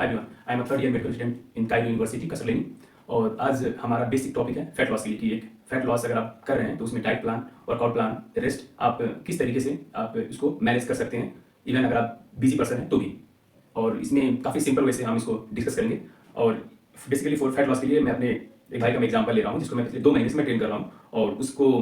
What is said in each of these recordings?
Hi everyone, I am a third year medical student in Cairo university Kasr Alainy. और आज हमारा basic topic है fat loss के लिए कि एक फैट लॉस अगर आप कर रहे हैं तो उसमें diet plan, workout plan, rest आप किस तरीके से आप इसको मैनेज कर सकते हैं, इवन अगर आप बिजी पर्सन हैं तो भी। और इसमें काफ़ी सिंपल वे से हम इसको डिस्कस करेंगे। और बेसिकली फॉर फैट लॉस के लिए मैं अपने एक भाई का मैं एग्जाम्पल ले रहा हूँ जिसको मैं पिछले 2 महीने से मैं ट्रेन कर रहा हूँ। और उसको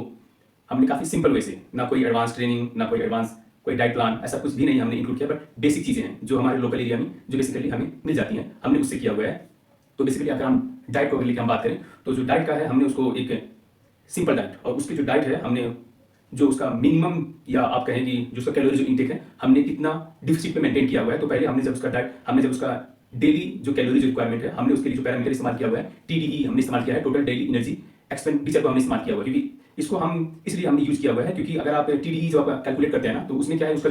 हमने काफ़ी सिंपल वे से, ना कोई एडवांस ट्रेनिंग, ना कोई एडवांस कोई डाइट प्लान, ऐसा कुछ भी नहीं हमने इंक्लूड किया, बट बेसिक चीज़ें हैं जो हमारे लोकल एरिया में जो बेसिकली हमें मिल जाती हैं, हमने उससे किया हुआ है। तो बेसिकली अगर हम डाइट को लेकर हम बात करें तो जो डाइट का है हमने उसको एक सिंपल डाइट, और उसकी जो डाइट है हमने जो उसका मिनिमम या आप कहें कि जो उसका कैलोरी जो इंटेक है हमने कितना डिफिसिट पे मेंटेन किया हुआ है। तो पहले हमने जब उसका डाइट, हमने जब उसका डेली जो कैलोरी जो रिक्वायरमेंट है हमने उसके लिए जो पैरामीटर इस्तेमाल किया हुआ है टीडीई हमने इस्तेमाल किया है, टोटल डेली एनर्जी एक्सपेंडिचर को हमने इस्तेमाल किया हुआ है। क्योंकि इसको हम इसलिए हमने यूज किया हुआ है क्योंकि अगर आप टीडीई जो आप कैलकुलेट करते हैं ना, तो उसमें क्या है उसका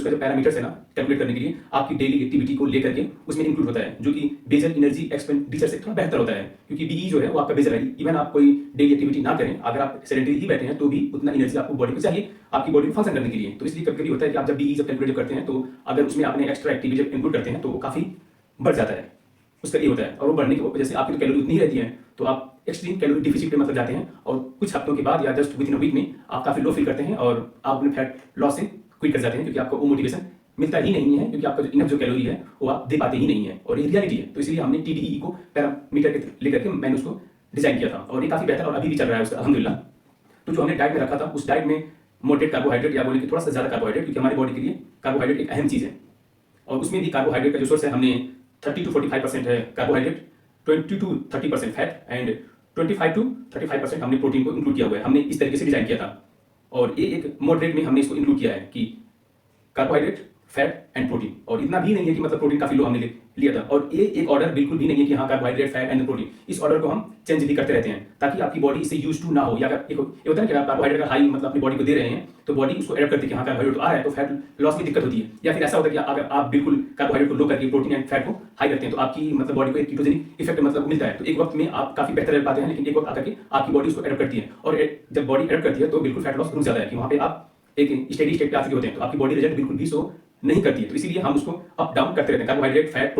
जो पैरामीटर्स है ना कैलकुलेट करने के लिए आपकी डेली एक्टिविटी को लेकर के उसमें इंक्लूड होता है, जो कि बेजल एनर्जी एक्सपेंडिचर से थोड़ा बेहतर होता है। क्योंकि डीई जो है वो आपका बेजल है, इवन आप कोई डेली एक्टिविटी ना करें, अगर आप सेडेंटरी ही बैठे हैं तो भी उतना एनर्जी आपको बॉडी को चाहिए आपकी बॉडी को फंक्शन करने के लिए। तो इसलिए कभी कभी होता है कि आप जब डीई जब कैलकुलेट करते हैं तो अगर उसमें आपने एक्स्ट्रा एक्टिविटी जब इंक्लूड करते हैं तो वो काफी बढ़ जाता है, उसका ये होता है। और वो बढ़ने की वजह से आपकी तो कैलोरी उतनी ही रहती है, तो आप एक्सट्रीम कैलोरी डिफिसिट पे मतलब जाते हैं और कुछ हफ्तों के बाद या just within a week में आप काफी लो फील करते हैं और आप अपने फैट लॉस से क्विट कर जाते हैं, क्योंकि आपको वो मोटिवेशन मिलता ही नहीं है, क्योंकि आपका जो इनफ जो कैलोरी है वो आप दे पाते ही नहीं है। और ये रियलिटी है। तो इसलिए हमने टीडीई को पैरामीटर के लेकर के मैंने उसको डिजाइन किया था और ये काफी बेहतर और अभी भी चल रहा है उसका अल्हम्दुलिल्लाह। तो जो हमने डाइट में रखा था उस डाइट में मॉडरेट कार्बोहाइड्रेट या बोले कि थोड़ा सा ज्यादा कार्बोहाइड्रेट, क्योंकि हमारी बॉडी के लिए कार्बोहाइड्रेट एक अहम चीज है। और उसमें भी कार्बोहाइड्रेट का जो सोर्स है हमने 30 to 45% है carbohydrate, 20 to 30% fat and 25 to 35% हमने प्रोटीन को इंक्लूड किया हुआ है। हमने इस तरीके से डिजाइन किया था और ये एक मॉडरेट में हमने इसको इंक्लूड किया है कि कार्बोहाइड्रेट, फैट एंड प्रोटीन। और इतना भी नहीं है कि मतलब प्रोटीन काफी लो हमने लिया था। और ये एक ऑर्डर बिल्कुल भी नहीं है कि हाँ कार्बोहाइड्रेट, फैट एंड प्रोटीन, इस ऑर्डर को हम चेंज भी करते रहते हैं ताकि आपकी बॉडी इससे यूज टू ना हो। या अगर ये होता है कि आप कार्बोहाइड्रेट का हाई मतलब अपनी बॉडी को दे रहे हैं तो बॉडी उसको एडप्ट करती है कि हाँ कार्बोहाइड्रेट तो आ रहा है, तो फैट लॉस में दिक्कत होती है। या फिर ऐसा होता है कि अगर आप बिल्कुल कार्बोहाइड्रेट को लो करके प्रोटीन एंड फैट को हाई करते हैं तो आपकी मतलब बॉडी को एक कीटोजेनिक इफेक्ट मतलब मिलता है। तो एक वक्त में आप काफी बेहतर रह पाते हैं, लेकिन एक वक्त आकर के आपकी बॉडी उसको एडप्ट करती है और जब बॉडी एडप्ट करती है तो बिल्कुल फैट लॉस रुक जाता है कि वहाँ पे आप एक स्टेडी स्टेट पे आ चुके होते हैं, तो आपकी बॉडी रिजल्ट बिल्कुल भी शो नहीं करती है। तो इसीलिए हम उसको अप डाउन करते रहते हैं, कार्बोहाइड्रेट, फैट,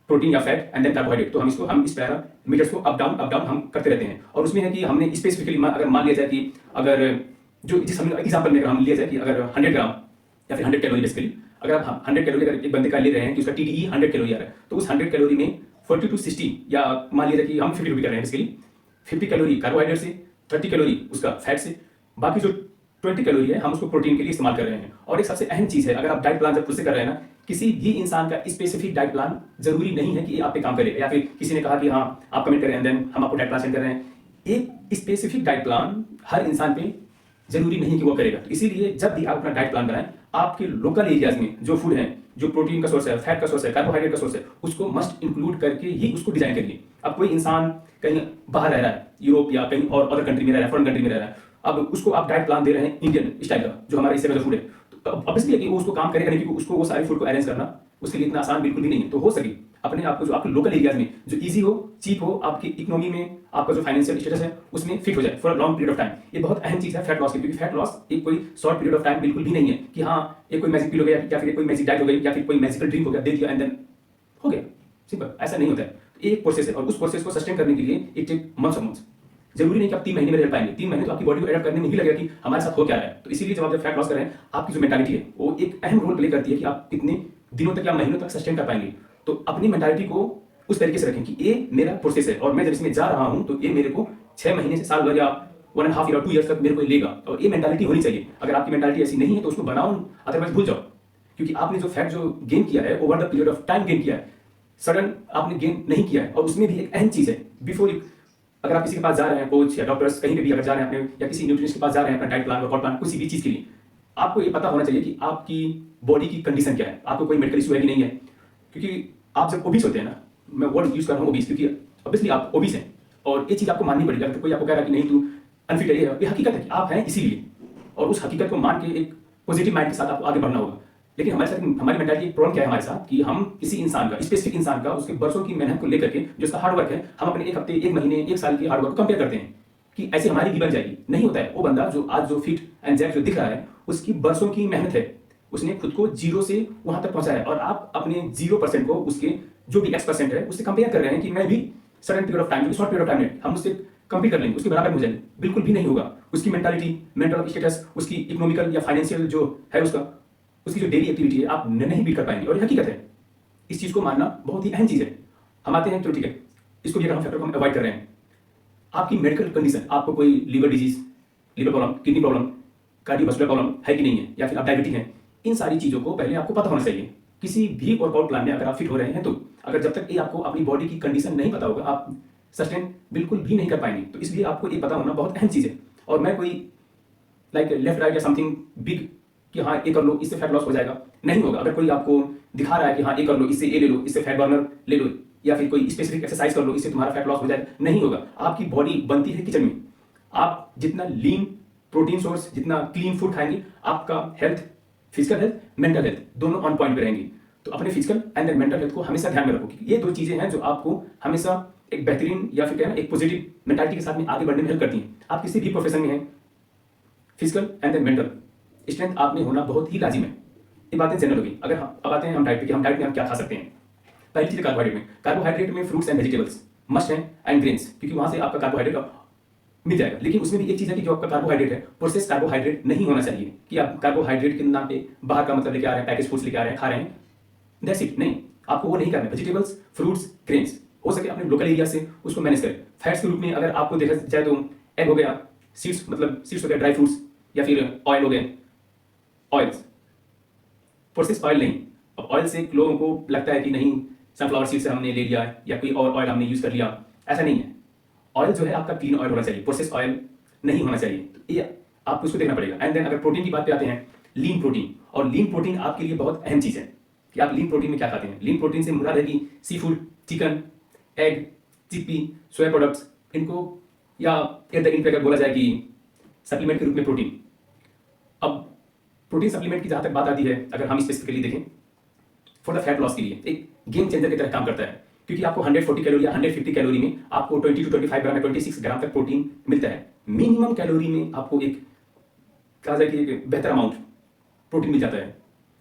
प्रोटीन या फैट एंड देन कार्बोहाइड्रेट। तो हम इस पैरामीटर्स को अप डाउन हम करते रहते हैं। और उसमें है कि हमने स्पेसिफिकली अगर मान लिया जाए कि अगर जो जिस हम एग्जांपल में हम लिया जाए कि अगर 100 ग्राम या फिर 100 कैलोरी बेसिकली, अगर आप 100 कैलोरी अगर एक बंदे का ले रहे हैं कि उसका टीडीई 100 कैलोरी आ रहा है, तो उस 100 कैलोरी में 40 to 60 या मान लिया जाए कि हम 50 कर रहे हैं बेसिकली, 50 कैलोरी कार्बोहाइड्रेट से, 30 कैलोरी उसका फैट से, बाकी जो 20 कैलोरी है हम उसको प्रोटीन के लिए इस्तेमाल कर रहे हैं। और एक सबसे अहम चीज है, अगर आप डाइट प्लान जब खुद से कर रहे हैं ना, किसी भी इंसान का स्पेसिफिक डाइट प्लान जरूरी नहीं है कि आप पे काम करे। या फिर किसी ने कहा कि हाँ आप कमेंट करें देन हम आपको डाइट प्लान सेंड कर रहे हैं, एक स्पेसिफिक डाइट प्लान हर इंसान पे जरूरी नहीं कि वो करेगा। तो इसीलिए जब भी आप अपना डाइट प्लान बनाएं, आपके लोकल एरियाज में जो फूड है, जो प्रोटीन का सोर्स है, फैट का सोर्स है, कार्बोहाइड्रेट का सोर्स है, उसको मस्ट इंक्लूड करके ही उसको डिजाइन करिए। अब कोई इंसान कहीं बाहर रह रहा है, यूरोप या कहीं और अदर कंट्री में रह रहा है, फॉरेन कंट्री में रह रहा है, अब उसको आप डाइट प्लान दे रहे हैं इंडियन स्टाइल का जो हमारे इससे का फूड है, तो ऑब्वियसली कि वो उसको काम करेगा नहीं, क्योंकि उसको वो सारी फूड को अरेंज करना उसके लिए इतना आसान बिल्कुल भी नहीं है। तो हो सके अपने आप को जो आपके लोकल एरियाज में जो इजी हो, चीप हो, आपकी इकोनॉमी में आपका जो फाइनेंशियल स्टेटस है उसमें फिट हो जाए for a long period of time. ये बहुत अहम चीज है फैट लॉस की, क्योंकि फैट लॉस एक कोई शॉर्ट पीरियड ऑफ टाइम बिल्कुल भी नहीं है कि हाँ एक कोई मैजिक पिल हो गया या फिर कोई मैजिक डाइट हो गई या फिर कोई मैजिकल ड्रिंक हो गया, दे दिया एंड देन हो गया, सिंपल। ऐसा नहीं होता है। तो एक प्रोसेस है और उस प्रोसेस को सस्टेन करने के लिए it take months of months. जरूरी नहीं कि आप 3 महीने में रह पाएंगे, 3 महीने तो आपकी बॉडी को एडप्ट करने में ही लगेगा कि हमारे साथ हो क्या रहा है। तो इसीलिए जब आप फैट लॉस कर रहे हैं, आपकी जो मेंटालिटी है वो एक अहम रोल प्ले करती है कि आप कितने दिनों तक या महीनों तक सस्टेन कर पाएंगे। तो अपनी मेंटालिटी को उस तरीके से रखें कि ये मेरा प्रोसेस है और मैं जब इसमें जा रहा हूं तो ये मेरे को 6 महीने से साल भर या 1.5 ईयर 2 ईयर तक मेरे को लेगा। और ये मेंटालिटी होनी चाहिए। अगर आपकी मेंटालिटी ऐसी नहीं है तो उसको बनाओ, अदरवाइज भूल जाओ। क्योंकि आपने जो फैट जो गेन किया है over the period of time gain किया है, सडन आपने गेन नहीं किया है। और उसमें भी एक अहम चीज है, बिफोर अगर आप किसी के पास जा रहे हैं, कोच या डॉक्टर्स कहीं पे भी अगर जा रहे हैं अपने, या किसी न्यूट्रिशनिस्ट के पास जा रहे हैं अपना डाइट प्लान, वर्कआउट प्लान, किसी भी चीज के लिए, आपको ये पता होना चाहिए कि आपकी बॉडी की कंडीशन क्या है, आपको कोई मेडिकल इशू है कि नहीं है। क्योंकि आप जब ओबीस होते हैं ना, मैं वर्ड यूज कर रहा हूँ ओबीस, क्योंकि ऑब्वियसली आप ओबीस हैं और ये चीज आपको माननी पड़ेगी। अगर कोई आपको कह रहा है कि नहीं तू अनफिट है, ये हकीकत है कि आप हैं इसीलिए, और उस हकीकत को मान के एक पॉजिटिव माइंड के साथ आपको आगे बढ़ना होगा। लेकिन हमारे साथ हमारी मेंटालिटी प्रॉब्लम क्या है हमारे साथ कि हम किसी इंसान का, स्पेसिफिक इंसान का, उसके बरसों की मेहनत को लेकर के जो उसका हार्ड वर्क है, हम अपने 1 हफ्ते, 1 महीने, 1 साल की हार्ड वर्क को कंपेयर करते हैं कि ऐसे हमारी भी बन जाएगी। नहीं होता है। वो बंदा जो आज जो फिट एंड जैक जो दिख रहा है, उसकी बरसों की मेहनत है, उसने खुद को 0 से वहां तक पहुंचाया और आप अपने 0% को उसके जो भी x% है उससे कंपेयर कर रहे हैं कि मैं भी sudden period of time, short period of time हम उससे कंप्लीट कर लेंगे, उसके बराबर हो जाएंगे। बिल्कुल भी नहीं होगा। उसकी मेंटालिटी, मेंटल स्टेटस, उसकी इकोनॉमिकल या फाइनेंशियल जो है उसकी जो डेली एक्टिविटी है आप नहीं बीट कर पाएंगे। और ये हकीकत है, इस चीज को मानना बहुत ही अहम चीज है। हम आते हैं, तो ठीक है, इसको भी अगर हम फैक्टर को हम अवॉइड कर रहे हैं, आपकी मेडिकल कंडीशन, आपको कोई liver disease, liver problem, kidney problem, cardiovascular problem है कि नहीं है, या फिर आप डायबिटिक हैं, इन सारी चीजों को पहले आपको पता होना चाहिए। किसी भी वर्कआउट प्लान में अगर आप फिट हो रहे हैं, तो अगर जब तक ये आपको अपनी बॉडी की कंडीशन नहीं पता होगा, आप सस्टेन बिल्कुल भी नहीं कर पाएंगे। तो इसलिए आपको ये पता होना बहुत अहम चीज है। और मैं कोई लाइक लेफ्ट राइट या समथिंग बिग कि हाँ ये कर लो, इससे फैट लॉस हो जाएगा, नहीं होगा। अगर कोई आपको दिखा रहा है कि हाँ ये कर लो, इससे ये ले लो, इससे फैट बर्नर ले लो, या फिर कोई स्पेसिफिक एक्सरसाइज कर लो, इससे तुम्हारा फैट लॉस हो जाएगा, नहीं होगा। आपकी बॉडी बनती है किचन में। आप जितना लीन प्रोटीन सोर्स, जितना क्लीन फूड खाएंगे, आपका health, physical health, mental health दोनों ऑन पॉइंट पे रहेंगी। तो अपने physical and then mental health को हमेशा ध्यान में रखो, क्योंकि ये दो चीजें हैं जो आपको हमेशा एक बेहतरीन या फिर कहना एक पॉजिटिव मेंटालिटी के साथ में आगे बढ़ने में हेल्प करती हैं। आप किसी भी प्रोफेशन में हैं, physical and then mental strength आप में होना बहुत ही लाजिम है। ये बातें जनरल होगी। अगर अब आते हैं हम डाइट पे कि हम डाइट में हम क्या खा सकते हैं। पहली चीज कार्बोहाइड्रेट में फ्रूट्स एंड वेजिटेबल्स मस्ट हैं, एंड ग्रेन्स, क्योंकि वहां से आपका कार्बोहाइड्रेट मिल जाएगा। लेकिन उसमें भी एक चीज है कि जो आपका कार्बोहाइड्रेट है, प्रोसेस कार्बोहाइड्रेट नहीं होना चाहिए कि आप कार्बोहाइड्रेट के नाम पे बाहर का मतलब लेके आ रहे हैं, पैकेज फूड्स लेके आ रहे हैं, खा रहे हैं, दैट्स इट। नहीं, आपको वो नहीं करना है। वेजिटेबल्स, फ्रूट्स, ग्रेन्स हो सके अपने लोकल एरिया से उसको मैनेज करें। फैट्स के रूप में अगर आपको देखा जाए तो एग हो गया, सीड्स मतलब सीड्स हो गया, ड्राई फ्रूट्स, या फिर ऑयल हो गए, ऑयल्स, प्रोसेस ऑयल नहीं। अब ऑयल से लोगों को लगता है कि नहीं सनफ्लावर सीड से हमने ले लिया या कोई और ऑयल हमने यूज कर लिया, ऐसा नहीं है। ऑयल जो है आपका क्लीन ऑयल होना चाहिए, प्रोसेस ऑयल नहीं होना चाहिए। तो ये आपको उसको देखना पड़ेगा। एंड देन अगर प्रोटीन की बात पे आते हैं, लीन प्रोटीन। और लीन प्रोटीन आपके लिए बहुत अहम चीज है कि आप लीन प्रोटीन में क्या खाते हैं। लीन प्रोटीन से मुराद है कि seafood, chicken, egg, chickpea, soya products, इनको या इन पे अगर बोला जाए कि सप्लीमेंट के रूप में प्रोटीन। अब प्रोटीन सप्लीमेंट की जहां तक बात आती है, अगर हम स्पेसिफिकली देखें फॉर द फैट लॉस के लिए एक गेम चेंजर की तरह काम करता है, क्योंकि आपको 140 कैलोरी या 150 कैलोरी में आपको 20 to 25 ग्राम या 26 ग्राम तक प्रोटीन मिलता है। मिनिमम कैलोरी में आपको एक कहा जाए कि एक बेहतर अमाउंट प्रोटीन मिल जाता है।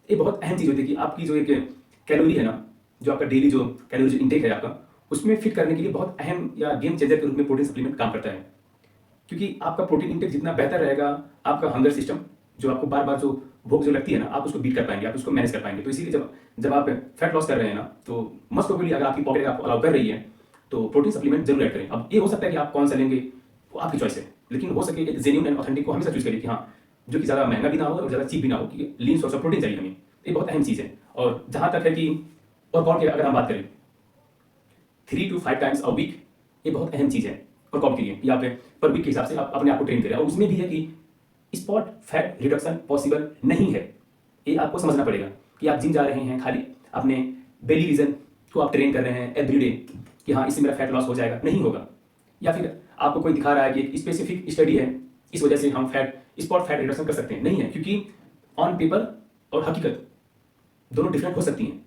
ये बहुत अहम चीज होती है कि आपकी जो एक कैलोरी है ना, जो आपका डेली जो कैलोरी जो इंटेक है आपका, उसमें फिट करने के लिए बहुत अहम या गेम चेंजर के रूप में प्रोटीन सप्लीमेंट काम करता है। क्योंकि आपका प्रोटीन इंटेक जितना बेहतर रहेगा, आपका हंगर सिस्टम जो आपको बार बार जो भूख जो लगती है ना, आप उसको बीट कर पाएंगे, आप उसको मैनेज कर पाएंगे। तो इसीलिए जब आप फैट लॉस कर रहे हैं ना, तो मस्ट प्रोबेबली अगर आपकी पॉकेट आपको अलाउ कर रही है तो प्रोटीन सप्लीमेंट जरूर ऐड करें। अब ये हो सकता है कि आप कौन सा लेंगे वो आपकी चॉइस है, लेकिन हो सके एक जेन्युइन एंड ऑथेंटिक को हमेशा चूज करिए कि हाँ जो कि ज़्यादा महंगा भी ना हो और ज़्यादा चीप भी ना हो, क्योंकि लीन सोर्स ऑफ प्रोटीन चाहिए हमें। ये बहुत अहम चीज़ है। और जहाँ तक है कि वर्कआउट की अगर हम बात करें 3 to 5 टाइम्स अ वीक, ये बहुत अहम चीज़ है वर्कआउट के लिए कि आप पर वीक के हिसाब से आप अपने आप को ट्रेन करें। और उसमें भी है कि स्पॉट फैट रिडक्शन पॉसिबल नहीं है। ये आपको समझना पड़ेगा कि आप जिम जा रहे हैं, खाली अपने बेली रीजन को आप ट्रेन कर रहे हैं एवरीडे कि हाँ इससे मेरा फैट लॉस हो जाएगा, नहीं होगा। या फिर आपको कोई दिखा रहा है कि एक स्पेसिफिक स्टडी है, इस वजह से हम स्पॉट फैट रिडक्शन कर सकते हैं, नहीं है। क्योंकि ऑन पेपर और हकीकत दोनों डिफरेंट हो सकती हैं।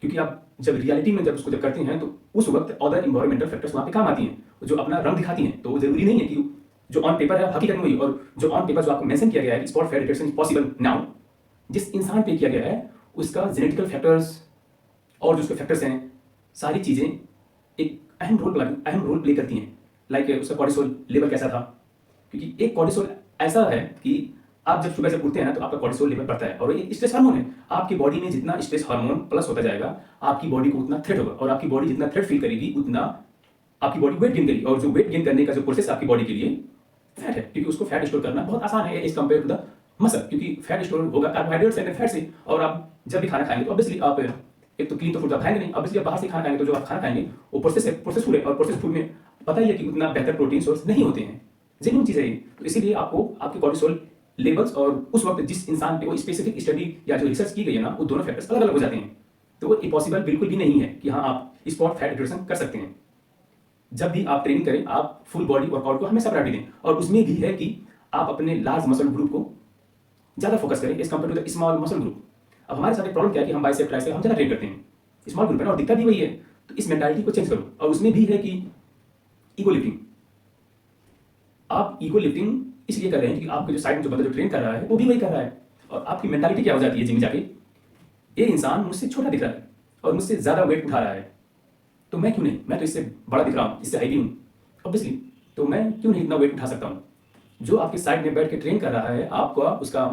क्योंकि आप जब रियलिटी में जब करते हैं तो उस वक्त अदर इन्वायरमेंटल फैक्टर्स वहाँ पे काम आती हैं, जो अपना रंग दिखाती हैं। तो वो जरूरी नहीं है कि जो ऑन पेपर है हकीकत में वही, और जो ऑन पेपर जो आपको मेंशन किया गया है spot fat reduction is possible now, जिस इंसान पे किया गया है उसका जेनेटिकल फैक्टर्स और जो उसके फैक्टर्स हैं, सारी चीज़ें एक अहम रोल प्ले करती हैं। लाइक उसका कॉर्टिसोल लेवल कैसा था, क्योंकि एक कॉर्टिसोल ऐसा है कि आप जब सुबह से उठते हैं ना तो आपका कॉर्टिसोल लेवल बढ़ता है, और ये स्ट्रेस हार्मोन है। आपकी बॉडी में जितना स्ट्रेस हार्मोन प्लस होता जाएगा, आपकी बॉडी को उतना थ्रेट होगा, और आपकी बॉडी जितना थ्रेट फील करेगी उतना आपकी बॉडी वेट गेन करेगी। और जो वेट गेन करने का जो प्रोसेस आपकी बॉडी के लिए फैट है, क्योंकि उसको फैट स्टोर करना बहुत आसान है as compare to the muscle, क्योंकि फैट स्टोर होगा कार्बोहाइड्रेट से, फैट से। और आप जब भी खाना खाएंगे तो ऑब्वियसली आप एक तो क्लीन तो फूड आप खाएंगे नहीं, ऑब्वियसली आप बाहर से खाना खाएंगे, तो जो आप खाना खाएंगे वो प्रोसेस फूड है, और प्रोसेस फूड में पता ही है कि उतना बेहतर प्रोटीन सोर्स नहीं होते हैं, जेन्युइन चीज़ है ये। तो इसीलिए आपको आपके कॉर्टिसोल लेवल्स और उस वक्त जिस इंसान पे वो स्पेसिफिक स्टडी या जो रिसर्च की गई है ना, वो दोनों फैक्टर्स अलग अलग हो जाते हैं। तो वो पॉसिबल बिल्कुल भी नहीं है कि हाँ आप स्पॉट फैट रिडक्शन कर सकते हैं। जब भी आप ट्रेनिंग करें आप फुल बॉडी वर्कआउट को हमेशा प्रायोरिटी दें, और उसमें भी है कि आप अपने लार्ज मसल ग्रुप को ज़्यादा फोकस करें as compare to the small muscle group. अब हमारे साथ एक प्रॉब्लम क्या है कि हम बाइसेप ट्राइसेप हम ज़्यादा ट्रेन करते हैं, स्मॉल ग्रुप है ना, और दिक्कत भी वही है। तो इस मेंटालिटी को चेंज करो। और उसमें भी है कि ईगो लिफ्टिंग, आप ईगो लिफ्टिंग इसलिए कर रहे हैं क्योंकि आपके जो साइड में जो बंदा जो ट्रेन कर रहा है वो भी वही कर रहा है, और आपकी मेंटालिटी क्या हो जाती है जिम में जाके, ये इंसान मुझसे छोटा दिख रहा है और मुझसे ज़्यादा वेट उठा रहा है, तो मैं क्यों नहीं, मैं तो इससे बड़ा दिख रहा हूँ, इससे हैवी हूँ ऑब्वियसली, तो मैं क्यों नहीं इतना वेट उठा सकता हूँ। जो आपके साइड में बैठ के ट्रेन कर रहा है, आपको उसका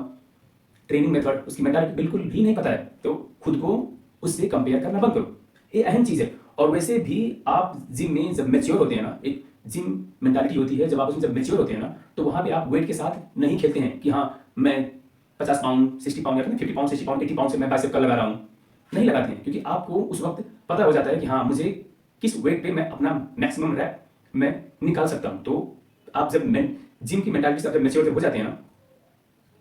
ट्रेनिंग मेथड, उसकी मेंटालिटी बिल्कुल भी नहीं पता है, तो खुद को उससे कंपेयर करना बंद करो, ये अहम चीज़ है। और वैसे भी आप जिम में जब मैच्योर होते हैं ना, एक जिम मेंटालिटी होती है, जब आप उसमें जब मैच्योर होते हैं ना, तो वहाँ पे आप वेट के साथ नहीं खेलते हैं कि हाँ मैं 50 पाउंड 60 पाउंड या फिर 50 पाउंड 60 पाउंड 80 पाउंड से मैं बाइसेप का लगा रहा हूँ, नहीं लगाते हैं, क्योंकि आपको उस वक्त पता हो जाता है कि हाँ मुझे किस वेट पे मैं अपना मैक्सिमम रैप मैं निकाल सकता हूँ। तो आप जब जिम की मेंटालिटी से जब मैच्योर हो जाते हैं ना,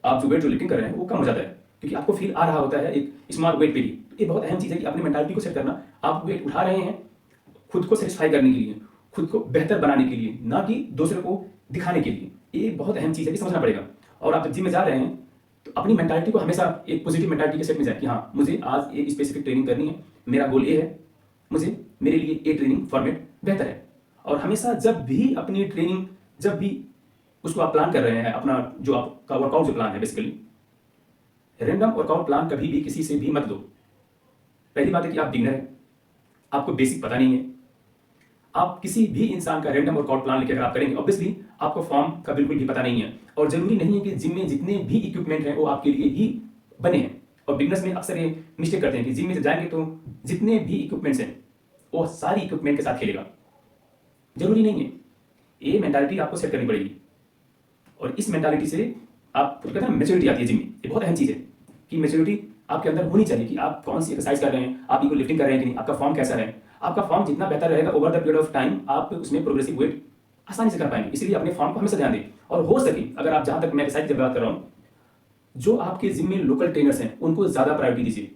आप जो वेट जो लिफ्टिंग कर रहे हैं वो कम हो जाता है, क्योंकि आपको फील आ रहा होता है एक स्मॉल वेट पे भी। तो ये बहुत अहम चीज़ है कि अपनी मेंटालिटी को सेट करना, आप वेट उठा रहे हैं खुद को सेटिस्फाई करने के लिए, खुद को बेहतर बनाने के लिए, ना कि दूसरे को दिखाने के लिए। ये बहुत अहम चीज़ है कि समझना पड़ेगा। और आप जब जिम में जा रहे हैं तो अपनी मेंटालिटी को हमेशा एक पॉजिटिव मेंटालिटी के सेट में जाए कि हाँ मुझे आज एक स्पेसिफिक ट्रेनिंग करनी है, मेरा गोल ये है, मुझे मेरे लिए ये ट्रेनिंग फॉर्मेट बेहतर है। और हमेशा जब भी अपनी ट्रेनिंग, जब भी उसको आप प्लान कर रहे हैं, अपना जो आपका वर्कआउट जो प्लान है, बेसिकली रैंडम वर्कआउट प्लान कभी भी किसी से भी मत दो। पहली बात है कि आप बिगिनर हैं, आपको बेसिक पता नहीं है। आप किसी भी इंसान का रैंडम वर्कआउट प्लान लेकर अगर आप करेंगे, ऑब्वियसली आपको फॉर्म का बिल्कुल भी पता नहीं है, और जरूरी नहीं है कि जिम में जितने भी इक्विपमेंट हैं वो आपके लिए ही बने हैं। और बिगनर्स में अक्सर ये मिस्टेक करते हैं कि जिम में जाएंगे तो जितने भी इक्विपमेंट्स हैं वो सारी इक्विपमेंट के साथ खेलेगा, जरूरी नहीं है। ये मेंटालिटी आपको सेट करनी पड़ेगी, और इस मेंटालिटी से आप कहते हैं मैच्योरिटी आती है जिम में। ये बहुत अहम चीज़ है कि मैच्योरिटी आपके अंदर होनी चाहिए कि आप कौन सी एक्सरसाइज कर रहे हैं, आप इको लिफ्टिंग कर रहे हैं कि नहीं, आपका फॉर्म कैसा है। आपका फॉर्म जितना बेहतर रहेगा over the period of time, आप उसमें प्रोग्रेसिव वेट आसानी से कर पाएंगे। इसलिए अपने फॉर्म को हमेशा ध्यान दें, और हो सके अगर आप जहाँ तक मैं एक्सरसाइज की बात कर रहा हूँ, जो आपके जिम में लोकल ट्रेनर्स हैं उनको ज़्यादा प्रायोरिटी दीजिए,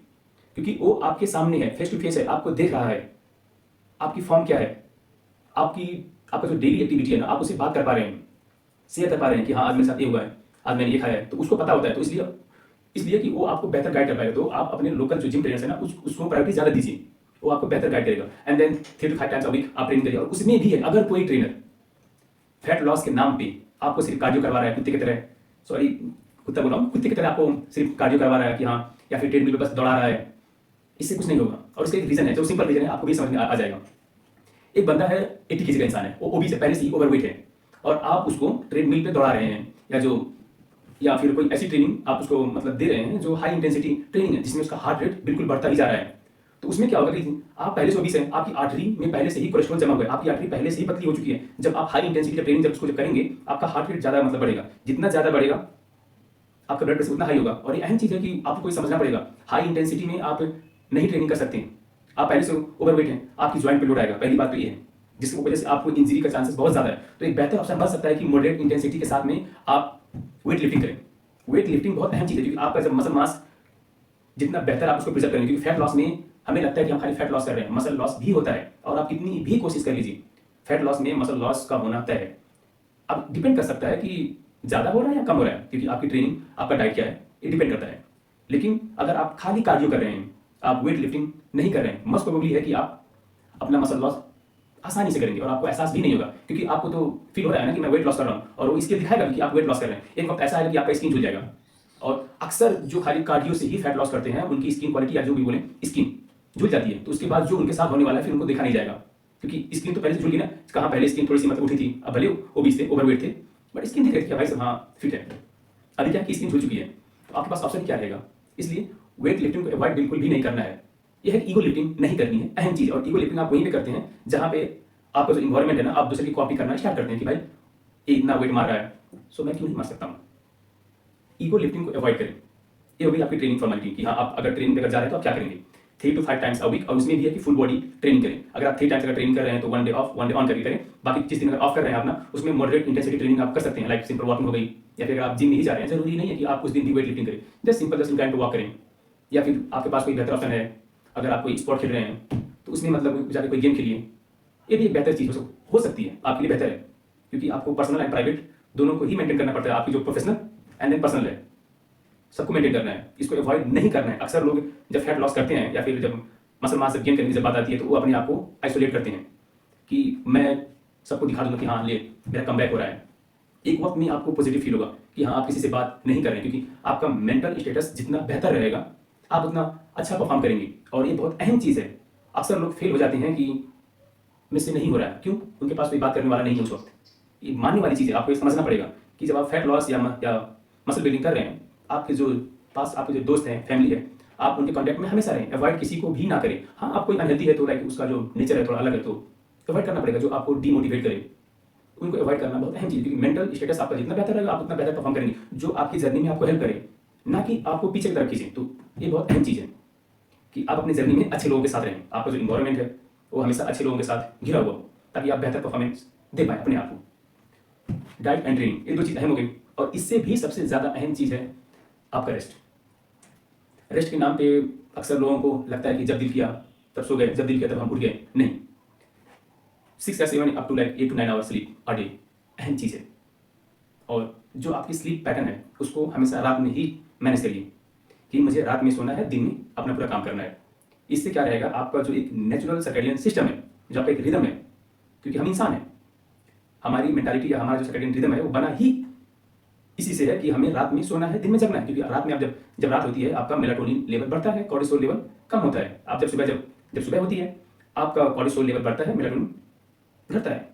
क्योंकि वो आपके सामने है, फेस टू फेस है, आपको देख रहा है आपकी फॉर्म क्या है, आपका जो डेली एक्टिविटी है ना, आप उससे बात कर पा रहे हैं, शेयर कर पा रहे हैं कि हाँ आज मेरे साथ ये हुआ है, आज मैंने ये खाया है, तो उसको पता होता है। तो इसलिए कि वो आपको बेहतर गाइड कर पाएगा। तो आप अपने लोकल जो जिम ट्रेनर्स है ना, उसको प्रायोरिटी ज़्यादा दीजिए, वो आपको बेहतर गाइड करेगा। And then 3 to 5 times a week आप ट्रेनिंग करिए। और उसमें भी है, अगर कोई ट्रेनर फैट लॉस के नाम पे आपको सिर्फ कार्डियो करवा रहा है, कुत्ते की तरह, सॉरी कुत्ता बोल रहा हूँ, कुत्ते की तरह आपको सिर्फ कार्डियो करवा रहा है कि हाँ, या फिर ट्रेडमिल पे बस दौड़ा रहा है, इससे कुछ नहीं होगा। और इसका एक रीज़न है, जो सिंपल रीज़न है, आपको भी समझ में आ जाएगा। एक बंदा है 80 kg का इंसान है, वो ओबीस है, पहले से ही ओवरवेट है, और आप उसको ट्रेडमिल पे दौड़ा रहे हैं, या फिर कोई ऐसी ट्रेनिंग आप उसको मतलब दे रहे हैं जो हाई इंटेंसिटी ट्रेनिंग है, जिसमें उसका हार्ट रेट बिल्कुल बढ़ता ही जा रहा है। तो उसमें क्या होगा कि आप पहले से ओबीस हैं, आपकी आर्टरी में पहले से ही कोलेस्ट्रॉल जमा हुआ है, आपकी आर्टरी पहले से ही पतली हो चुकी है। जब आप हाई इंटेंसिटी ट्रेनिंग जब उसको करेंगे, आपका हार्ट रेट ज़्यादा मतलब बढ़ेगा, जितना ज़्यादा बढ़ेगा आपका ब्लड प्रेशर उतना हाई होगा। और ये अहम चीज़ है कि आपको कोई समझना पड़ेगा, हाई इंटेंसिटी में आप नहीं ट्रेनिंग कर सकते हैं, आप पहले से ओवरवेट हैं, आपकी ज्वाइंट पे लोड आएगा, पहली बात तो ये है, जिसकी वजह से आपको इंजरी का चांसेस बहुत ज़्यादा है। तो एक बेहतर ऑप्शन बन सकता है कि मॉडरेट इंटेंसिटी के साथ में आप वेट लिफ्टिंग करें। वेट लिफ्टिंग बहुत अहम चीज़ है, क्योंकि आपका जब मसल मास जितना बेहतर आप उसको प्रिजर्व करेंगे, क्योंकि फैट लॉस में हमें लगता है कि हम खाली फैट लॉस कर रहे हैं, मसल लॉस भी होता है। और आप कितनी भी कोशिश कर लीजिए, फैट लॉस में मसल लॉस का होना तय है। अब डिपेंड कर सकता है कि ज़्यादा हो रहा है या कम हो रहा है, क्योंकि आपकी ट्रेनिंग, आपका डाइट क्या है, ये डिपेंड करता है। लेकिन अगर आप खाली कार्डियो कर रहे हैं, आप वेट लिफ्टिंग नहीं कर रहे हैं, मोस्ट प्रोबेबली है कि आप अपना मसल लॉस आसानी से करेंगे और आपको एहसास भी नहीं होगा, क्योंकि आपको तो फील हो रहा है ना कि मैं वेट लॉस कर रहा हूँ, और वो इसके दिखाएगा कि आप वेट लॉस कर रहे हैं। एक वक्त ऐसा आएगा कि आपका स्किन झुल जाएगा। और अक्सर जो खाली कार्डियो से ही फैट लॉस करते हैं, उनकी स्किन क्वालिटी या जो भी बोले स्किन झुल जाती है, तो उसके बाद जो उनके साथ होने वाला है फिर उनको देखा नहीं जाएगा, क्योंकि स्किन तो पहले से झुल गई ना। कहाँ पहले स्किन थोड़ी सी मतलब उठी थी, अब भले ओबीस थे, ओवरवेट थे, बट स्किन दिख रही थी भाई सब हाँ फिट है। अभी क्या कि स्किन झुल चुकी है, तो आपके पास ऑप्शन क्या रहेगा? इसलिए वेट लिफ्टिंग को अवॉइड बिल्कुल भी नहीं करना है। यह है कि ईगो लिफ्टिंग नहीं करनी है, अहम चीज़। और ईगो लिफ्टिंग आप वहीं पे करते हैं जहाँ पे आपका जो इन्वायरमेंट है ना, आप दूसरे की कॉपी करना स्टार्ट करते हैं कि भाई ये इतना वेट मार रहा है, सो मैं क्यों नहीं मार सकता हूँ। ईगो लिफ्टिंग को अवॉइड करें। ये होगी आपकी ट्रेनिंग फॉर्मेलिटी कि हाँ आप अगर ट्रेनिंग पे अगर जा रहे हैं तो आप क्या करेंगे, 3 to 5 टाइम्स अ वीक। और उसमें भी है कि फुल बॉडी ट्रेनिंग करें। अगर आप 3 टाइम्स अगर ट्रेनिंग कर रहे हैं तो 1 डे ऑफ 1 डे ऑन करके करें। बाकी जिस दिन अगर ऑफ कर रहे हैं अपना, उसमें मॉडरेट इंटेंसिटी ट्रेनिंग आप कर सकते हैं, लाइक सिंपल वॉकिंग हो गई, या फिर आप जिम नहीं जा रहे हैं, जरूरी नहीं है कि आप उस दिन भी वेट लिफ्टिंग करें, just simple just incline to walk करें। या फिर आपके पास कोई बेहतर ऑप्शन है, अगर आप कोई स्पोर्ट खेल रहे हैं तो उसमें मतलब जाकर कोई गेम खेलिए, ये भी एक बेहतर चीज़ हो सकती है, आपके लिए बेहतर है, क्योंकि आपको पर्सनल एंड प्राइवेट दोनों को ही मेंटेन करना पड़ता है। आपकी जो प्रोफेशनल एंड देन पर्सनल है, सबको मेंटेन करना है, इसको अवॉइड नहीं करना है। अक्सर लोग जब फैट लॉस करते हैं या फिर जब मसल मास गेन करने की जब बात आती है, तो वो अपने आप को आइसोलेट करते हैं कि मैं सबको दिखा दूंगा कि हाँ ले मेरा कम बैक हो रहा है, एक वक्त में आपको पॉजिटिव फील होगा कि हाँ आप किसी से बात नहीं कर रहे हैं, क्योंकि आपका मेंटल स्टेटस जितना बेहतर रहेगा आप उतना अच्छा परफॉर्म करेंगे। और ये बहुत अहम चीज़ है। अक्सर लोग फेल हो जाते हैं कि मुझसे नहीं हो रहा है, क्यों? उनके पास कोई बात करने वाला नहीं है उस वक्त। ये मानने वाली चीज़ है, आपको ये समझना पड़ेगा कि जब आप फैट लॉस या मसल बिल्डिंग कर रहे हैं, आपके जो पास आपके जो दोस्त हैं, फैमिली है, आप उनके कॉन्टैक्ट में हमेशा रहें, अवॉइड किसी को भी ना करें। हाँ, आप कोई अनहेल्दी है तो लाइक उसका जो नेचर है थोड़ा अलग है तो अवॉइड करना पड़ेगा, जो आपको डीमोटिवेट करे उनको अवॉइड करना बहुत अहम चीज़ है, क्योंकि मेंटल स्टेटस आपका जितना बेहतर रहेगा आप उतना बेहतर परफॉर्म करेंगे, जो आपकी जर्नी में आपको हेल्प करे, ना कि आपको पीछे की तरफ खींचे। तो ये बहुत अहम चीज़ है कि आप अपनी जर्नी में अच्छे लोगों के साथ रहें, आपका जो इन्वायरमेंट है वो हमेशा अच्छे लोगों के साथ घिरा हुआ हो, ताकि आप बेहतर परफॉर्मेंस दे पाए अपने आप को। डाइट एंड ट्रेनिंग, ये दो चीज़ अहम हो गई। और इससे भी सबसे ज़्यादा अहम चीज़ है आपका रेस्ट। रेस्ट के नाम पे अक्सर लोगों को लगता है कि जब दिल किया तब सो गए, जब दिल किया तब हम उठ गए। नहीं, 6 या 7 up to like 8 to 9 hours sleep a day अहम चीज़ है। और जो आपकी स्लीप पैटर्न है उसको हमेशा रात में ही मैनेज करिए कि मुझे रात में सोना है, दिन में अपना पूरा काम करना है। इससे क्या रहेगा, आपका जो एक नेचुरल सर्कैडियन सिस्टम है, जो आपका एक रिदम है, क्योंकि हम इंसान हैं, हमारी मेंटालिटी या हमारा जो सर्कैडियन रिदम है वो बना ही इसी से है कि हमें रात में सोना है, दिन में जगना है। क्योंकि रात में आप जब रात होती है आपका मेलाटोनिन लेवल बढ़ता है, कॉर्टिसोल लेवल कम होता है। आप जब सुबह होती है आपका कॉर्टिसोल लेवल बढ़ता है, मेलाटोनिन घटता है,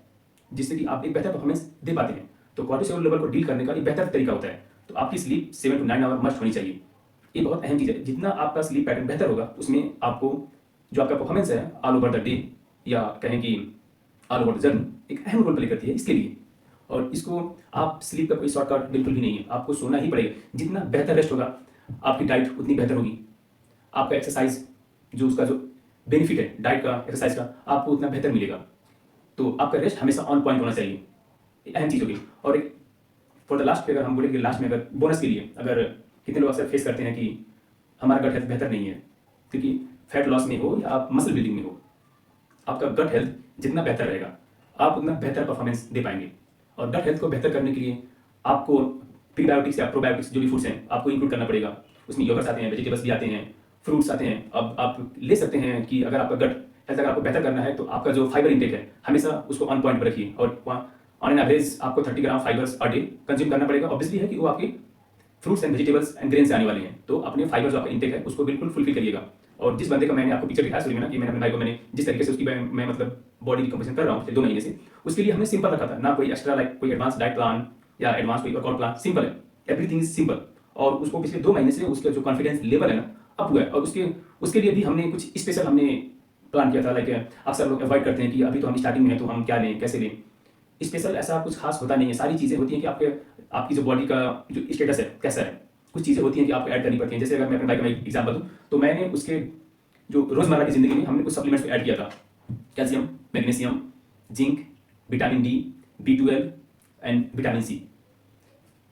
जिससे कि आप एक बेहतर परफॉर्मेंस दे पाते हैं। तो कॉर्टिसोल लेवल को डील करने का एक बेहतर तरीका होता है। तो आपकी स्लीप 7 to 9 आवर मस्ट होनी चाहिए। ये बहुत अहम चीज़ है। जितना आपका स्लीप पैटर्न बेहतर होगा उसमें आपको जो आपका परफॉर्मेंस है ऑल ओवर द डे या कहें कि ऑल ओवर द जर्नी एक अहम रोल प्ले करती है इसके लिए। और इसको आप स्लीप का कोई शॉर्टकट बिल्कुल भी नहीं है, आपको सोना ही पड़ेगा। जितना बेहतर रेस्ट होगा आपकी डाइट उतनी बेहतर होगी, आपका एक्सरसाइज जो उसका जो बेनिफिट है डाइट का, एक्सरसाइज का, आपको उतना बेहतर मिलेगा। तो आपका रेस्ट हमेशा ऑन पॉइंट होना चाहिए, ये अहम चीज़ होगी। और एक फॉर द लास्ट पे अगर हम बोलेंगे लास्ट में अगर बोनस के लिए, अगर कितने लोग अक्सर फेस करते हैं कि हमारा गट हेल्थ बेहतर नहीं है, क्योंकि फैट लॉस में हो या आप मसल बिल्डिंग में हो, आपका गट हेल्थ जितना बेहतर रहेगा आप उतना बेहतर परफॉर्मेंस दे पाएंगे। और गट हेल्थ को बेहतर करने के लिए आपको प्रीबायोटिक्स या प्रोबायोटिक्स जो भी फूड्स हैं आपको इंक्लूड करना पड़ेगा। उसमें योगर्ट्स आते हैं, वेजिटेबल्स भी आते हैं, फ्रूट्स आते हैं। अब आप ले सकते हैं कि अगर आपका गट हेल्थ अगर आपको बेहतर करना है तो आपका जो फाइबर इंटेक है हमेशा उसको ऑन पॉइंट पर रखिए। और ऑन एन एवरेज आपको 30 ग्राम फाइबर्स अ डे कंज्यूम करना पड़ेगा। ऑब्वियसली है कि वो आपके fruits and vegetables and grain से आने वाले हैं, तो अपने फाइबर जो आपका इंटेक है उसको बिल्कुल फुलफिल करिएगा। और जिस बंदे का मैंने आपको पिक्चर दिखाया शुरू में ना कि मैंने अपने भाई को मैंने जिस तरीके से उसकी मैं मतलब बॉडी रिकम्पोजिशन कर रहा हूँ पिछले 2 महीने से, उसके लिए हमने सिंपल रखा था, ना कोई एक्स्ट्रा लाइक कोई एडवांस डाइट प्लान या एडवांस कोई वर्कआउट प्लान, सिंपल है, एवरीथिंग इज सिंपल। और उसको पिछले 2 महीने से उसका जो कॉन्फिडेंस लेवल है ना अप हुआ है। और उसके लिए भी हमने कुछ स्पेशल हमने प्लान किया था। लाइक अक्सर लोग अवॉइड करते हैं कि अभी तो हम स्टार्टिंग में हैं तो हम क्या लें, कैसे लें। स्पेशल ऐसा कुछ खास होता नहीं है, सारी चीज़ें होती हैं कि आपकी जो बॉडी का जो स्टेटस है कैसा है, कुछ चीज़ें होती हैं कि आपको ऐड करनी पड़ती हैं। जैसे अगर मैं अपने भाई का मैं एग्जाम्पल दूँ तो मैंने उसके जो रोज़मर्रा की ज़िंदगी में हमने कुछ सप्लीमेंट्स ऐड किया था, calcium, magnesium, zinc, vitamin D, B12 and vitamin C.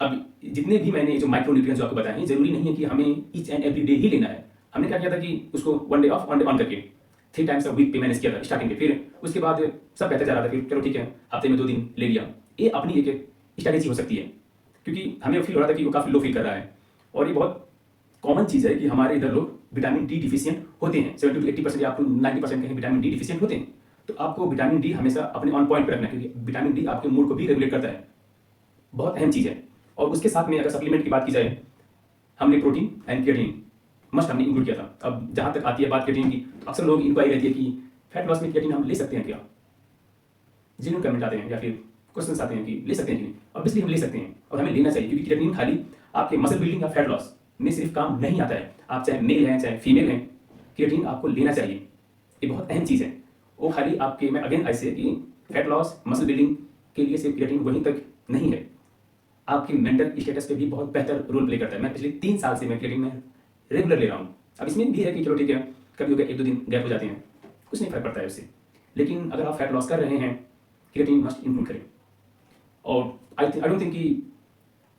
अब जितने भी मैंने जो माइक्रो न्यूट्रिएंट्स जो आपको बताए हैं, जरूरी नहीं है कि हमें ईच एंड एवरी डे ही लेना है। हमने क्या किया था कि उसको 1 डे ऑफ 1 डे ऑन करके 3 टाइम्स अ वीक पे मैनेज किया था स्टार्टिंग पे। फिर उसके बाद सब कहते जा रहा था कि चलो ठीक है हफ्ते में 2 दिन ले लिया। ये अपनी एक स्ट्रैटेजी हो सकती है, क्योंकि हमें फील हो रहा था कि वो काफ़ी लो फील कर रहा है। और ये बहुत कॉमन चीज़ है कि हमारे इधर लोग विटामिन डी डिफिशियंट होते हैं, 70 to 80% या आप 90% कहीं विटामिन डी डिफिशियंट होते हैं। तो आपको विटामिन डी हमेशा अपने ऑन पॉइंट पर रखना है, क्योंकि विटामिन डी आपके मूड को भी रेगुलेट करता है, बहुत अहम चीज़ है। और उसके साथ में अगर सप्लीमेंट की बात की जाए, हमने प्रोटीन एंड क्रिएटिन मस्ट हमने इंक्लूड किया था। अब जहाँ तक आती है बात क्रिएटिन की, तो अक्सर लोग इंक्वायरी रहती है कि फैट लॉस में क्रिएटिन हम ले सकते हैं क्या, जिन्होंने कमेंट आते हैं या फिर क्वेश्चन आते हैं कि ले सकते हैं कि नहीं। ऑब्वियसली हम ले सकते हैं और हमें लेना चाहिए, क्योंकि क्रिएटिन खाली आपके मसल बिल्डिंग या फैट लॉस में सिर्फ काम नहीं आता है। आप चाहे मेल हैं चाहे फीमेल हैं, क्रिएटिन आपको लेना चाहिए, ये बहुत अहम चीज़ है। वो खाली आपके, मैं अगेन ऐसे कि फैट लॉस मसल बिल्डिंग के लिए सिर्फ क्रिएटिन वहीं तक नहीं है, आपके मेंटल स्टेटस पे भी बहुत बेहतर रोल प्ले करता है। मैं पिछले 3 साल से मैं क्रिएटिन में रेगुलर ले रहा हूँ। अब इसमें भी है कि चलो ठीक है कभी हो गया 1-2 दिन गैप हो जाते हैं, कुछ नहीं फर्क पड़ता है उससे। लेकिन अगर आप फैट लॉस कर रहे हैं, क्रिएटिन मस्ट इंक्लूड करें। और आई डोंट थिंक कि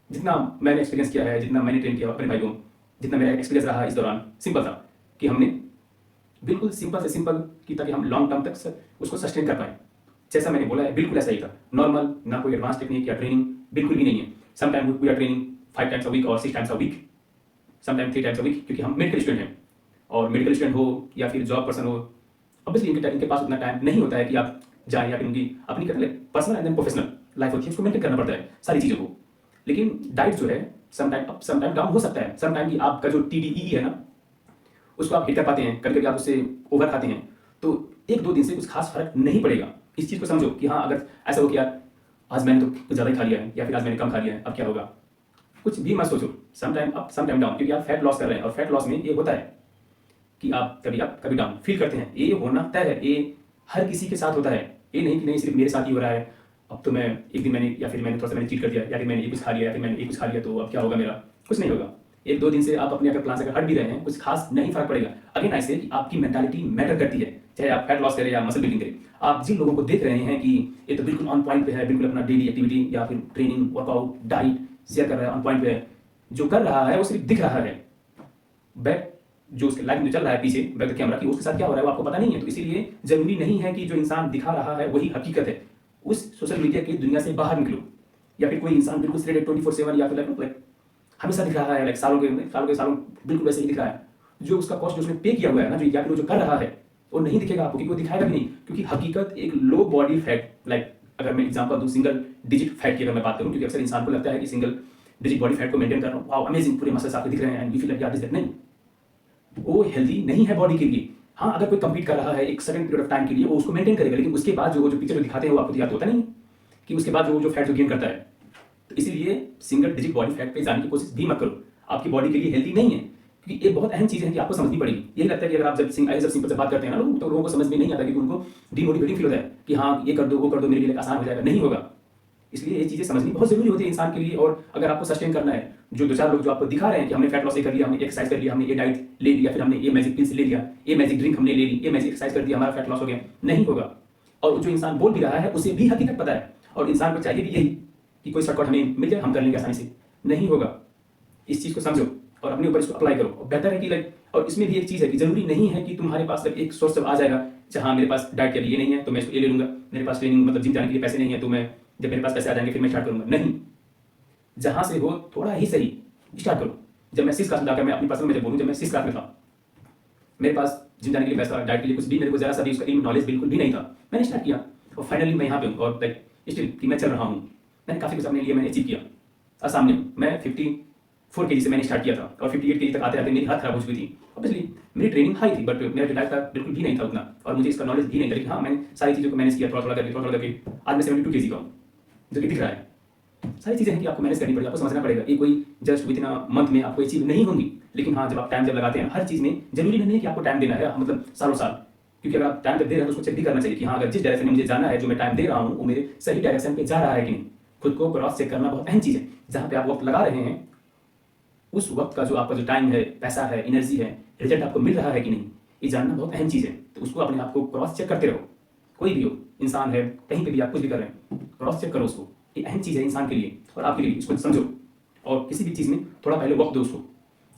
जितना मैंने एक्सपीरियंस किया है, जितना मैंने ट्रेन किया अपने भाई को, जितना मेरा एक्सपीरियंस रहा इस दौरान, सिंपल था कि हमने बिल्कुल सिंपल से सिंपल की ताकि हम लॉन्ग टर्म तक उसको सस्टेन कर पाए। जैसा मैंने बोला है बिल्कुल ऐसा ही था, नॉर्मल, ना कोई एडवांस टेक्निक या ट्रेनिंग बिल्कुल भी नहीं है। Sometime we are training 5 times a week और 6 times a week, sometime 3 times a week, क्योंकि हम मेडिकल स्टूडेंट हैं। और मेडिकल स्टूडेंट हो या फिर जॉब पर्सन हो, ऑब्वियसली इनके पास उतना टाइम नहीं होता है कि आप जाएँ या फिर उनकी अपनी कर ले personal and then professional life होती है उसको मेंटेन करना पड़ता है सारी चीज़ों को। लेकिन डाइट जो है समटाइम अप समटाइम डाउन हो सकता है। समटाइम कि आपका जो TDEE है ना उसको आप हिट कर पाते हैं, कभी कभी आप उससे ओवर खाते हैं, तो 1-2 दिन से कुछ खास फर्क नहीं पड़ेगा। इस चीज़ को समझो कि हाँ अगर ऐसा हो कि यार आज मैंने तो कुछ ज़्यादा ही खा लिया है या फिर आज मैंने कम खा लिया है, अब क्या होगा, कुछ भी मत सोचो। समटाइम अप समटाइम डाउन, क्योंकि आप फैट लॉस कर रहे हैं और फैट लॉस में ये होता है कि आप कभी डाउन फील करते हैं। ये होना तय है, ये हर किसी के साथ होता है। ये नहीं कि नहीं सिर्फ मेरे साथ ही हो रहा है, अब तो मैं एक दिन मैंने या फिर मैंने थोड़ा सा मैंने चीट कर दिया या फिर मैंने ये कुछ खा लिया या फिर मैंने ये कुछ खा लिया तो अब क्या होगा मेरा, कुछ नहीं होगा। 1-2 दिन से आप अपने अगर प्लान से अगर हट भी रहे हैं कुछ खास नहीं फर्क पड़ेगा। अगेन ऐसे कि आपकी मेंटालिटी मैटर करती है, चाहे आप फैट लॉस करें या मसल बिल्डिंग करें। आप जिन लोगों को देख रहे हैं कि ये तो बिल्कुल ऑन पॉइंट पे है, बिल्कुल अपना डेली एक्टिविटी या फिर ट्रेनिंग वर्कआउट डाइट शेयर कर रहा है, ऑन पॉइंट पे है, जो कर रहा है वो सिर्फ दिख रहा है, बैक जो उसके लाइफ में चल रहा है पीछे बैक द कैमरा की उसके साथ क्या हो रहा है वो आपको पता नहीं है। तो इसीलिए जरूरी नहीं है कि जो इंसान दिखा रहा है वही हकीकत है। उस सोशल मीडिया की दुनिया से बाहर निकलो। या फिर कोई इंसान बिल्कुल सिलेक्टेड 24/7 या फिर लाइक हमेशा दिख रहा है, लाइक सालों बिल्कुल वैसे ही दिख रहा है। जो उसका कॉस्ट जो उसने पे किया हुआ है ना, जो या फिर जो कर रहा है वो नहीं दिखेगा आपको, क्योंकि वो दिखाएगा भी नहीं। क्योंकि हकीकत एक लो बॉडी फैट, लाइक अगर मैं एग्जांपल दूं सिंगल डिजिट फैट की अगर मैं बात करूं, क्योंकि अक्सर इंसान को लगता है कि सिंगल डिजिट बॉडी फैट को मेंटेन कर रहा हूं, वाओ अमेजिंग, पूरे मसल्स आपके दिख रहे हैं एंड यू फील लाइक यार दिस दैट, नहीं, वो हेल्दी नहीं है बॉडी के लिए। हाँ अगर कोई कंप्लीट कर रहा है एक सर्टेन पीरियड ऑफ टाइम के लिए वो उसको मेंटेन करेगा, लेकिन उसके बाद जो पिक्चर दिखाते हैं वो आपको याद होता नहीं कि उसके बाद जो फैट जो गेन करता है। तो इसीलिए सिंगल डिजिट बॉडी फैट पे जाने की कोशिश भी मत करो, आपकी बॉडी के लिए हेल्दी नहीं है। क्योंकि ये बहुत अहम चीज़ है कि आपको समझनी पड़ेगी। यही लगता है कि अगर आप जब सिंपल से बात करते हैं ना लोग, तो लोगों को समझ में नहीं आता, क्योंकि उनको डिमोटिवेटिंग फील होता है कि हाँ ये कर दो वो कर दो मेरे लिए आसान हो जाएगा, नहीं होगा। इसलिए ये चीज़ें समझनी बहुत जरूरी होती है इंसान के लिए। और अगर आपको सस्टेन करना है, जो 2-4 लोग जो आपको दिखा रहे हैं कि हमने फैट लॉस कर लिया, हमने एक्सरसाइज कर लिया, हमने ये डाइट ले लिया, फिर हमने ये मैजिक पिल्स ले लिया, ये मैजिक ड्रिंक हमने ले ली, ये मैजिक एक्सरसाइज कर दिया, हमारा फैट लॉस हो गया, नहीं होगा। और जो इंसान बोल भी रहा है उसे भी हकीकत पता है, और इंसान को चाहिए भी यही कि कोई शॉर्टकट हमें मिल जाए, हम कर लेंगे आसानी से, नहीं होगा। इस चीज़ को समझो और अपने ऊपर इसको अप्लाई करो। बेहतर है कि लाइक, और इसमें भी एक चीज़ है कि जरूरी नहीं है कि तुम्हारे पास एक सोर्स जब आ जाएगा, हाँ मेरे पास डाइट के लिए ये नहीं है तो मैं इसको ये ले लूंगा, मेरे पास ट्रेनिंग मतलब जिम जाने के लिए पैसे नहीं है तो मैं जब मेरे पास पैसे आ जाएंगे फिर मैं स्टार्ट करूंगा, नहीं। जहां से हो थोड़ा ही सही स्टार्ट करो। जब मैं 6 क्लास में जाकर मैं अपनी पर्सनल में जब बोलूँ, जब मैं 6 क्लास में था मेरे पास जिम जाने के लिए पैसा, डाइट के लिए कुछ भी, मेरे को जरा सा भी उसका नॉलेज बिल्कुल भी नहीं था। मैंने स्टार्ट किया और फाइनली मैं यहाँ पे हूँ और लाइक स्टिल कि मैं चल रहा हूँ। मैंने काफ़ी कुछ अपने लिए मैंने अचीव किया। और सामने मैं 54 kg से मैंने स्टार्ट किया था और 58 kg तक आते आते मेरी हाथ खराब हो चुकी थी। ऑब्वियसली मेरी ट्रेनिंग हाई थी बट मेरा लाइफ का बिल्कुल भी नहीं था उतना, और मुझे इसका नॉलेज भी नहीं था। लेकिन हाँ मैंने सारी चीज़ों को मैनेज किया, थोड़ा थोड़ा करके आज मैं 72 kg का हूँ, जो कि दिख रहा है। सारी चीज़ें हैं कि आपको मैनेज करनी पड़ेगी, आपको समझना पड़ेगा। ये कोई just within a month में आपको अचीव नहीं होंगी। लेकिन हाँ जब आप टाइम जब लगाते हैं हर चीज़ में, जरूरी नहीं है कि आपको टाइम देना है मतलब सालों साल। क्योंकि अगर आप टाइम जब दे रहे हैं तो उसको चेक भी करना चाहिए कि हाँ अगर जिस डायरेक्शन में मुझे जाना है, जो मैं टाइम दे रहा हूँ वो मेरे सही डायरेक्शन पे जा रहा है कि नहीं। खुद को क्रॉस चेक करना बहुत अहम चीज़ है। जहाँ पे आप वक्त लगा रहे हैं उस वक्त का जो आपका जो टाइम है, पैसा है, एनर्जी है, रिजल्ट आपको मिल रहा है कि नहीं, ये जानना बहुत अहम चीज़ है। तो उसको अपने आप को क्रॉस चेक करते रहो। कोई भी हो, इंसान है, कहीं पे भी आप कुछ भी कर रहे हैं, क्रॉस चेक करो उसको। ये अहम चीज़ है इंसान के लिए और आपके लिए, इसको समझो। और किसी भी चीज़ में थोड़ा पहले वक्त दो उसको।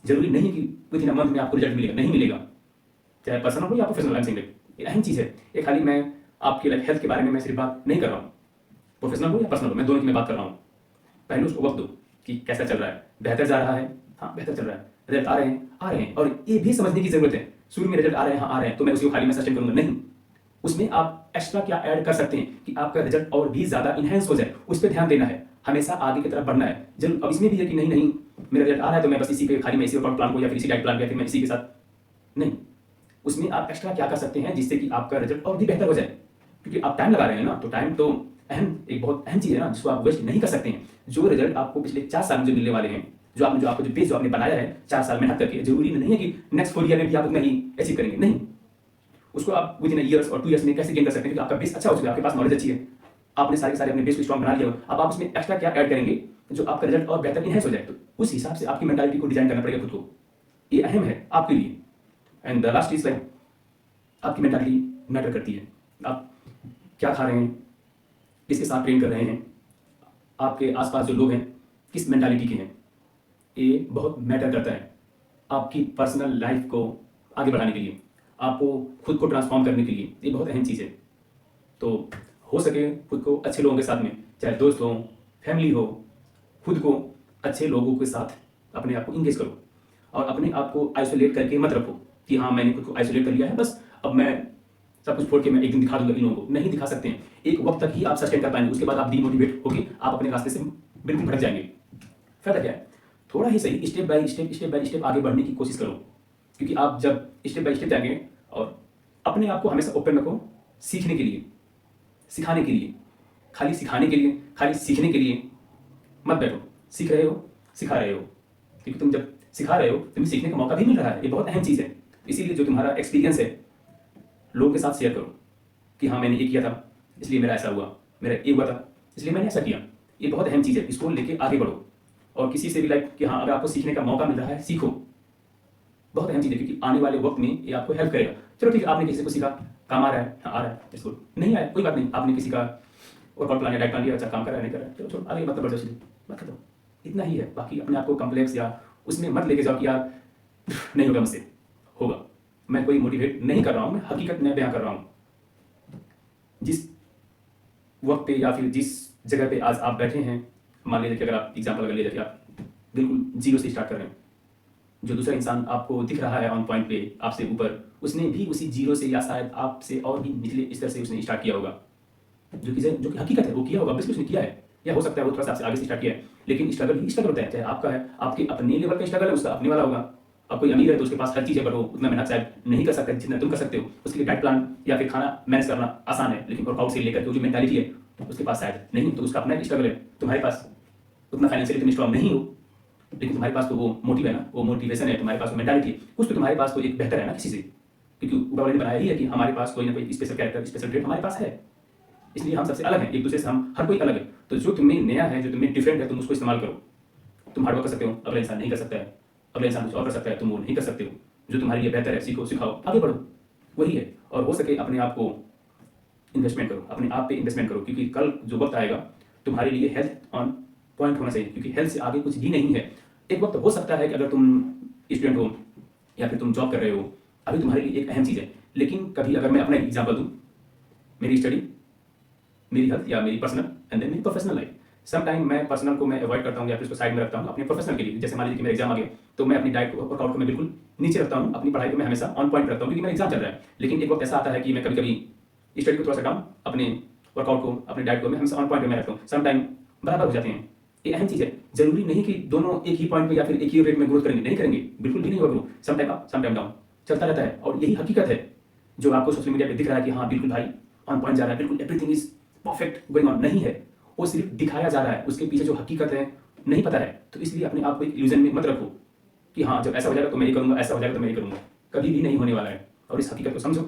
जरूरी नहीं कि विद इन अ मंथ में आपको रिजल्ट मिलेगा, नहीं मिलेगा, चाहे पर्सनल हो या प्रोफेशनल। आई एम सेइंग ये अहम चीज़ है। ये खाली मैं आपकी लाइक हेल्थ के बारे में मैं सिर्फ बात नहीं कर रहा हूँ, प्रोफेशनल हो या पर्सनल हो, मैं दोनों की मैं बात कर रहा हूँ। पहले उसको वक्त दो कि कैसा चल रहा है, बेहतर जा रहा है, हाँ बेहतर चल रहा है, रिजल्ट आ रहे हैं। और ये भी समझने की जरूरत है, शुरू में रिजल्ट आ रहे हैं, हाँ आ रहे हैं, तो मैं उसी को खाली मैं सस्टेन करूंगा, नहीं। उसमें आप एक्स्ट्रा क्या ऐड कर सकते हैं कि आपका रिजल्ट और भी ज्यादा इनहेंस हो जाए, उस पर ध्यान देना है, हमेशा आगे की तरफ बढ़ना है। जरूर अब इसमें भी है कि नहीं मेरा रिजल्ट आ रहा है तो मैं बस इसी पे खाली मैं इसी वर्कआउट प्लान को या फिर इसी डाइट प्लान को या फिर मैं इसी के साथ, नहीं। उसमें आप एक्स्ट्रा क्या कर सकते हैं जिससे कि आपका रिजल्ट और भी बेहतर हो जाए। क्योंकि आप टाइम लगा रहे हैं ना, तो टाइम तो एक बहुत अहम चीज़ है ना, जिसको आप वेस्ट नहीं कर सकते हैं। जो रिजल्ट आपको पिछले 4 साल में जो मिलने वाले हैं, जो आपको जो बेस जो आपने बनाया है 4 साल मेहनत करके, जरूरी नहीं है कि नेक्स्ट 4 ईयर में भी आप उतना ही अचीव करेंगे, नहीं। उसको आप विद इन ईयर्स और 2 ईयर्स में कैसे गेन कर सकते हैं, क्योंकि आपका बेस अच्छा हो चुका है, आपके पास नॉलेज अच्छी है, आपने सारे अपने बेस को स्ट्रॉन्ग बना लिया। अब आप उसमें एक्स्ट्रा क्या ऐड करेंगे जो आपका रिजल्ट और बेहतर इनहेंस हो जाए, तो उस हिसाब से आपकी मेंटालिटी को डिजाइन करना पड़ेगा खुद को। ये अहम है आपके लिए। And the last is like आपकी मेंटालिटी मैटर करती है। आप क्या खा रहे हैं, किसके साथ ट्रेन कर रहे हैं, आपके आसपास जो लोग हैं किस मेंटालिटी के हैं, ये बहुत मैटर करता है आपकी पर्सनल लाइफ को आगे बढ़ाने के लिए, आपको खुद को ट्रांसफॉर्म करने के लिए। ये बहुत अहम चीज़ है। तो हो सके खुद को अच्छे लोगों के साथ में, चाहे दोस्त हो, फैमिली हो, खुद को अच्छे लोगों के साथ अपने आप को इंगेज करो और अपने आप को आइसोलेट करके मत रखो कि हाँ मैंने खुद को आइसोलेट कर लिया है, बस अब मैं सब कुछ छोड़ के मैं एक दिन दिखा दूंगा इन लोगों को, नहीं दिखा सकते हैं। एक वक्त तक ही आप सस्टेन कर पाएंगे, उसके बाद आप डीमोटिवेट होकर आप अपने रास्ते से बिल्कुल भटक जाएंगे। फायदा क्या है? थोड़ा ही सही स्टेप बाय स्टेप आगे बढ़ने की कोशिश करो, क्योंकि आप जब स्टेप बाय स्टेप जाएंगे और अपने आप को हमेशा ओपन रखो सीखने के लिए, सिखाने के लिए, खाली सिखाने के लिए, खाली सीखने के लिए मत बैठो। सीख रहे हो, सिखा रहे हो, क्योंकि तुम जब सिखा रहे हो तुम्हें सीखने का मौका भी मिल रहा है, ये बहुत अहम चीज़ है। इसीलिए जो तुम्हारा एक्सपीरियंस है लोगों के साथ शेयर करो कि हाँ मैंने ये किया था इसलिए मेरा ऐसा हुआ, मेरा ये हुआ था इसलिए मैंने ऐसा किया। ये बहुत अहम चीज़ है, इसको लेके आगे बढ़ो। और किसी से भी लाइक कि हाँ अगर आपको सीखने का मौका मिल रहा है सीखो, बहुत अहम चीज़ है, क्योंकि आने वाले वक्त में ये आपको हेल्प करेगा। चलो ठीक है, आपने किसी को सीखा, काम आ रहा है, हाँ आ रहा है, इसको नहीं आया कोई बात नहीं, आपने किसी का वर्कआउट प्लान या डाइट प्लान लिया, अच्छा काम कर रहा है नहीं कर रहा है, चलो छोड़ो आगे मतलब बढ़ जाओ, मत करो, इतना ही है। बाकी अपने आप को कॉम्प्लेक्स या उसमें मत लेके जाओ कि यार नहीं होगा मुझसे, होगा। मैं कोई मोटिवेट नहीं कर रहा हूँ, मैं हकीकत में बयां कर रहा हूँ। जिस वक्त पे या फिर जिस जगह पे आज आप बैठे हैं, मान लीजिए कि अगर आप एग्जाम्पल अगर ले जाके आप बिल्कुल जीरो से स्टार्ट कर रहे हैं, जो दूसरा इंसान आपको दिख रहा है ऑन पॉइंट पे आपसे ऊपर, उसने भी उसी जीरो से या शायद आपसे और भी निचले स्तर से उसने स्टार्ट किया होगा, जो कि हकीकत है, वो किया होगा, बिल्कुल उसने किया है। या हो सकता है वो थोड़ा सा आपसे आगे से स्टार्ट किया है, लेकिन स्ट्रगल ही स्ट्रगल होता है, चाहे आपका है, आपके अपने लेवल का स्ट्रगल है, उसका अपने वाला होगा। अब कोई अमीर है तो उसके पास हर चीज़ है, बट वो उतना मेहनत शायद नहीं कर सकता जितना तुम कर सकते हो। उसके लिए डाइट प्लान या फिर खाना मैनेज करना आसान है, लेकिन वर्कआउट से लेकर जो मेंटालिटी है उसके पास शायद नहीं, तो उसका अपना एक स्ट्रगल है। तुम्हारे पास उतना फाइनेंशियली तुम स्ट्रॉन्ग नहीं हो, लेकिन तुम्हारे पास तो वो मोटिव है ना, वो मोटिवेशन है, तुम्हारे पास वो मेंटालिटी है, कुछ तो तुम्हारे पास तो एक बेहतर है ना किसी से, क्योंकि ऊपर वाले ने बनाया ही है कि हमारे पास कोई ना कोई स्पेशल कैरेक्टर, स्पेशल ट्रेट हमारे पास है, इसलिए हम सबसे अलग हैं, एक दूसरे से हम हर कोई अलग है। तो जो तुम्हें नया है, जो तुम्हें डिफरेंट है, तुम उसको इस्तेमाल करो। तुम हार्डवर्क कर सकते हो, अगला इंसान नहीं कर सकता है, अगला इंसान कुछ और कर सकता है, तुम वो नहीं कर सकते हो। जो तुम्हारे लिए बेहतर है सीखो, सिखाओ, आगे बढ़ो, वही है। और हो सके अपने आप को इन्वेस्टमेंट करो, अपने आप पे इन्वेस्टमेंट करो, क्योंकि कल जो वक्त आएगा तुम्हारे लिए हेल्थ ऑन पॉइंट होना चाहिए, क्योंकि हेल्थ से आगे कुछ भी नहीं है। एक वक्त हो सकता है कि अगर तुम स्टूडेंट हो या फिर तुम जॉब कर रहे हो, अभी तुम्हारे लिए एक अहम चीज़ है, लेकिन कभी अगर मैं अपना एग्जाम्पल दूँ, मेरी स्टडी, मेरी हेल्थ या मेरी पर्सनल एंड देन मेरी प्रोफेशनल लाइफ, सम टाइम मैं पर्सनल को मैं अवॉइड करता हूँ या फिर उसको साइड में रखता हूँ अपने प्रोफेशनल के लिए। जैसे मान लीजिए कि मेरा एग्जाम आ गया तो मैं अपनी डाइट वर्कआउट को मैं बिल्कुल नीचे रखता हूँ, अपनी पढ़ाई को मैं हमेशा ऑन पॉइंट रखता हूँ, क्योंकि मेरा एग्जाम चल रहा है। लेकिन एक वक्त ऐसा आता है कि मैं कभी कभी स्टडी को थोड़ा सा कम, अपने वर्कआउट को, अपने डाइट को मैं हमेशा ऑन पॉइंट में रखता हूँ। सम टाइम बराबर हो जाते हैं, ये अहम चीज़ है। जरूरी नहीं कि दोनों एक ही पॉइंट में या फिर एक ही रेट में ग्रोथ करेंगे, नहीं करेंगे, बिल्कुल भी नहीं होगा grow. Some time up, some time down चलता रहता है, और यही हकीकत है जो आपको सोशल मीडिया पे दिख रहा है कि हाँ बिल्कुल भाई ऑन पॉइंट जा रहा है, बिल्कुल everything is perfect going on, नहीं है। वो सिर्फ दिखाया जा रहा है, उसके पीछे जो हकीकत है नहीं पता है। तो इसलिए अपने आप को एक इल्यूजन में मत रखो कि हाँ जब ऐसा हो जाएगा तो मैं ये करूँगा, ऐसा हो जाएगा तो मैं ये करूँगा, कभी भी नहीं होने वाला है। और इस हकीकत को समझो